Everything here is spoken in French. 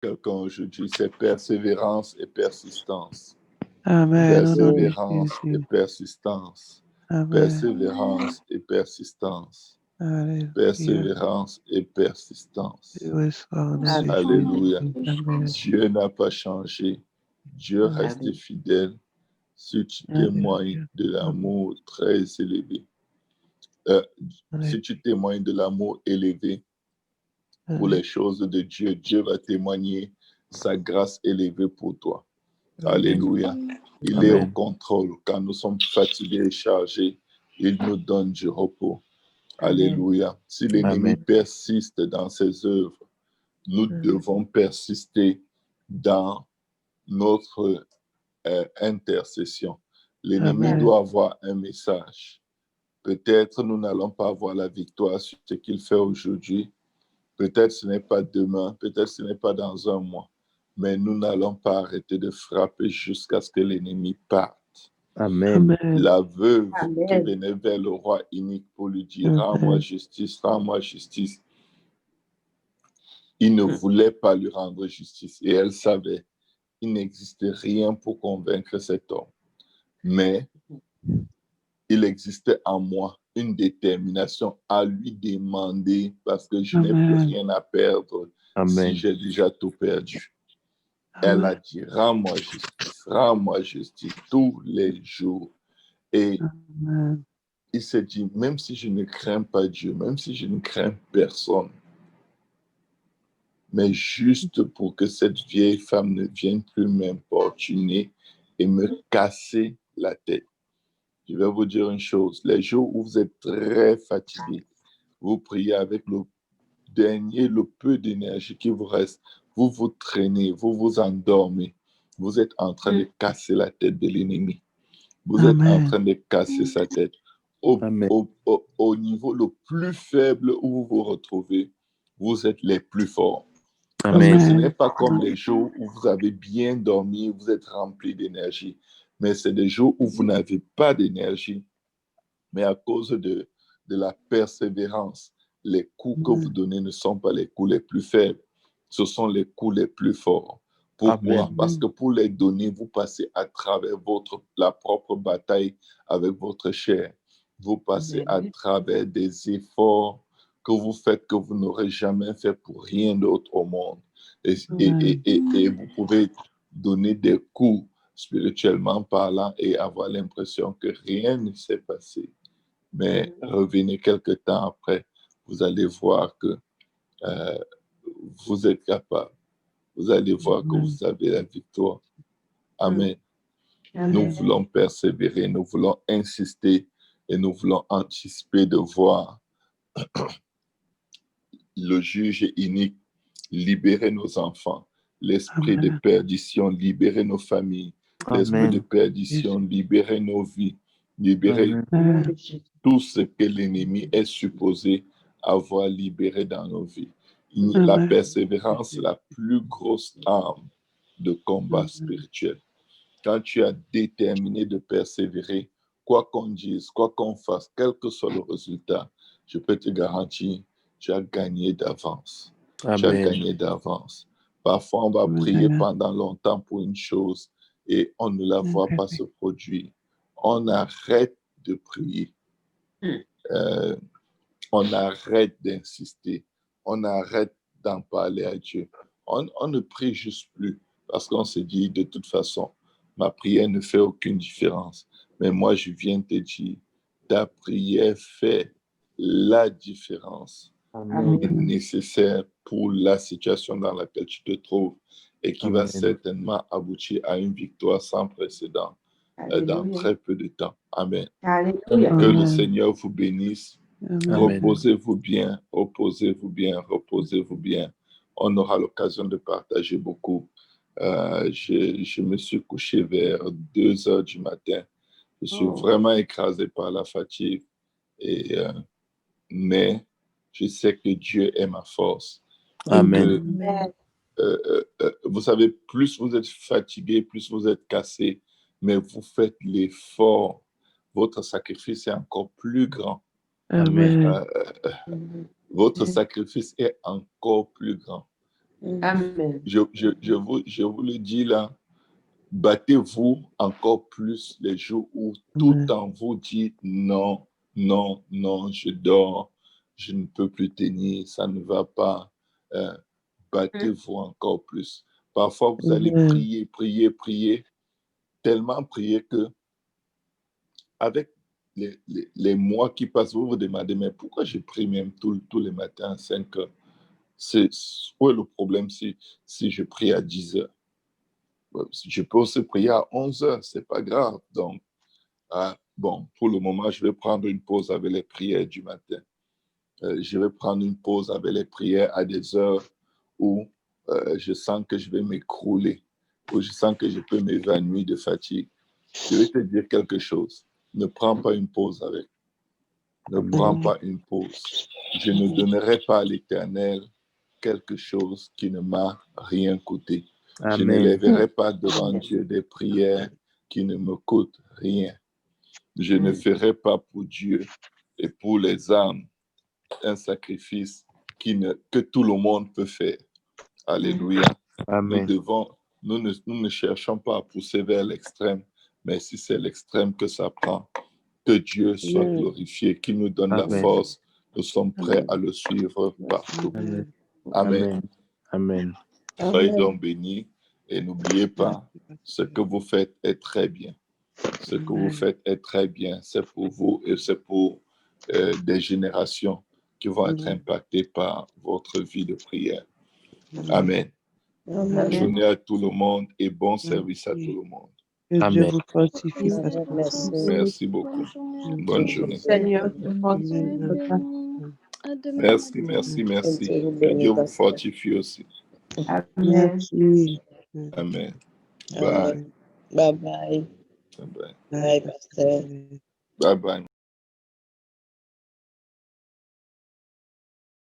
quelqu'un aujourd'hui, c'est persévérance et persistance. Amen. Au nom de Persévérance et Jésus. persistance. Amen. Persévérance et persistance. Alléluia. Persévérance et persistance. Je reçois au nom de Alléluia. Jésus. Amen. Dieu n'a pas changé. Dieu Amen. reste fidèle si tu témoignes Alléluia. de Amen. l'amour très élevé. Euh, Alléluia. si tu témoignes de l'amour élevé pour les choses de Dieu, Dieu va témoigner sa grâce élevée pour toi. Alléluia. Il est au Amen. contrôle. Quand nous sommes fatigués et chargés, il nous donne du repos. Alléluia. Si l'ennemi Amen. persiste dans ses œuvres, nous devons persister dans notre intercession. L'ennemi Amen. doit avoir un message. Peut-être nous n'allons pas avoir la victoire sur ce qu'il fait aujourd'hui. Peut-être ce n'est pas demain, peut-être ce n'est pas dans un mois. Mais nous n'allons pas arrêter de frapper jusqu'à ce que l'ennemi parte. Amen. Amen. La veuve qui venait vers le roi inique pour lui dire « Rends-moi Amen. justice, rends-moi justice », il ne voulait pas lui rendre justice. Et elle savait qu'il n'existait rien pour convaincre cet homme. Mais il existait en moi une détermination à lui demander parce que je n'ai plus Amen. rien à perdre si Amen. j'ai déjà tout perdu. Elle a Amen. dit, rends-moi justice tous les jours. Et Amen. il s'est dit, même si je ne crains pas Dieu, même si je ne crains personne, mais juste pour que cette vieille femme ne vienne plus m'importuner et me casser la tête. Je vais vous dire une chose, les jours où vous êtes très fatigué, vous priez avec le peu d'énergie qui vous reste, vous vous traînez, vous vous endormez, vous êtes en train de casser la tête de l'ennemi. Vous êtes en train de casser sa tête. Au niveau le plus faible où vous vous retrouvez, vous êtes les plus forts. Parce que ce n'est pas comme les jours où vous avez bien dormi, vous êtes rempli d'énergie, mais c'est des jours où vous n'avez pas d'énergie. Mais à cause de la persévérance, les coups que vous donnez ne sont pas les coups les plus faibles, ce sont les coups les plus forts. Pourquoi? Amen. Parce que pour les donner, vous passez à travers la propre bataille avec votre chair. Vous passez à travers des efforts que vous faites que vous n'aurez jamais fait pour rien d'autre au monde. Et vous pouvez donner des coups spirituellement parlant et avoir l'impression que rien ne s'est passé. Mais revenez quelque temps après, vous allez voir que vous êtes capable. Vous allez voir que vous avez la victoire. Amen. Nous voulons persévérer, nous voulons insister et nous voulons anticiper de voir le juge inique libérer nos enfants, l'esprit de perdition, libérer nos familles, l'esprit de perdition, libérer nos vies, libérer tout ce que l'ennemi est supposé avoir libéré dans nos vies. La persévérance, c'est la plus grosse arme de combat spirituel. Quand tu as déterminé de persévérer, quoi qu'on dise, quoi qu'on fasse, quel que soit le résultat, je peux te garantir, tu as gagné d'avance. Tu as gagné d'avance. Parfois, on va prier pendant longtemps pour une chose et on ne la voit pas se produire. On arrête de prier. On arrête d'insister. On arrête d'en parler à Dieu. On ne prie juste plus parce qu'on se dit, de toute façon, ma prière ne fait aucune différence. Mais moi, je viens te dire, ta prière fait la différence qui est nécessaire pour la situation dans laquelle tu te trouves et qui va certainement aboutir à une victoire sans précédent dans très peu de temps. Amen. Que le Seigneur vous bénisse. Reposez-vous bien, reposez-vous bien, reposez-vous bien. On aura l'occasion de partager beaucoup. Je me suis couché vers 2 heures du matin. Je suis vraiment écrasé par la fatigue. Mais je sais que Dieu est ma force. Amen. Vous savez, plus vous êtes fatigué, plus vous êtes cassé, mais vous faites l'effort. Votre sacrifice est encore plus grand. Amen. Votre sacrifice est encore plus grand. Amen. Je vous le dis là, battez-vous encore plus les jours où tout en vous dit non, non, non, je dors, je ne peux plus tenir, ça ne va pas. Battez-vous encore plus. Parfois, vous allez prier, tellement prier que avec les mois qui passent, vous vous demandez, mais pourquoi je prie même tous les matins à 5 heures? Où est le problème si je prie à 10 heures? Je peux aussi prier à 11 heures, c'est pas grave. Donc, bon, pour le moment, je vais prendre une pause avec les prières du matin. Je vais prendre une pause avec les prières à des heures où je sens que je vais m'écrouler, où je sens que je peux m'évanouir de fatigue. Je vais te dire quelque chose. Ne prends pas une pause avec. Ne prends pas une pause. Je ne donnerai pas à l'Éternel quelque chose qui ne m'a rien coûté. Amen. Je ne lèverai pas devant Dieu des prières qui ne me coûtent rien. Je ne ferai pas pour Dieu et pour les âmes un sacrifice que tout le monde peut faire. Alléluia. Amen. Nous ne cherchons pas à pousser vers l'extrême, mais si c'est l'extrême que ça prend, que Dieu soit glorifié, qu'il nous donne la force. Nous sommes prêts à le suivre partout. Amen. Amen. Soyez donc bénis et n'oubliez pas, ce que vous faites est très bien. Ce que vous faites est très bien. C'est pour vous et c'est pour des générations qui vont être impactées par votre vie de prière. Amen. Bonne journée à tout le monde et bon service à tout le monde. Que Dieu vous fortifie. Merci beaucoup. Bonne journée. Seigneur, Merci. Que Dieu vous fortifie aussi. Merci. Amen. Bye. Bye bye. Bye. Bye, Pasteur. Bye bye.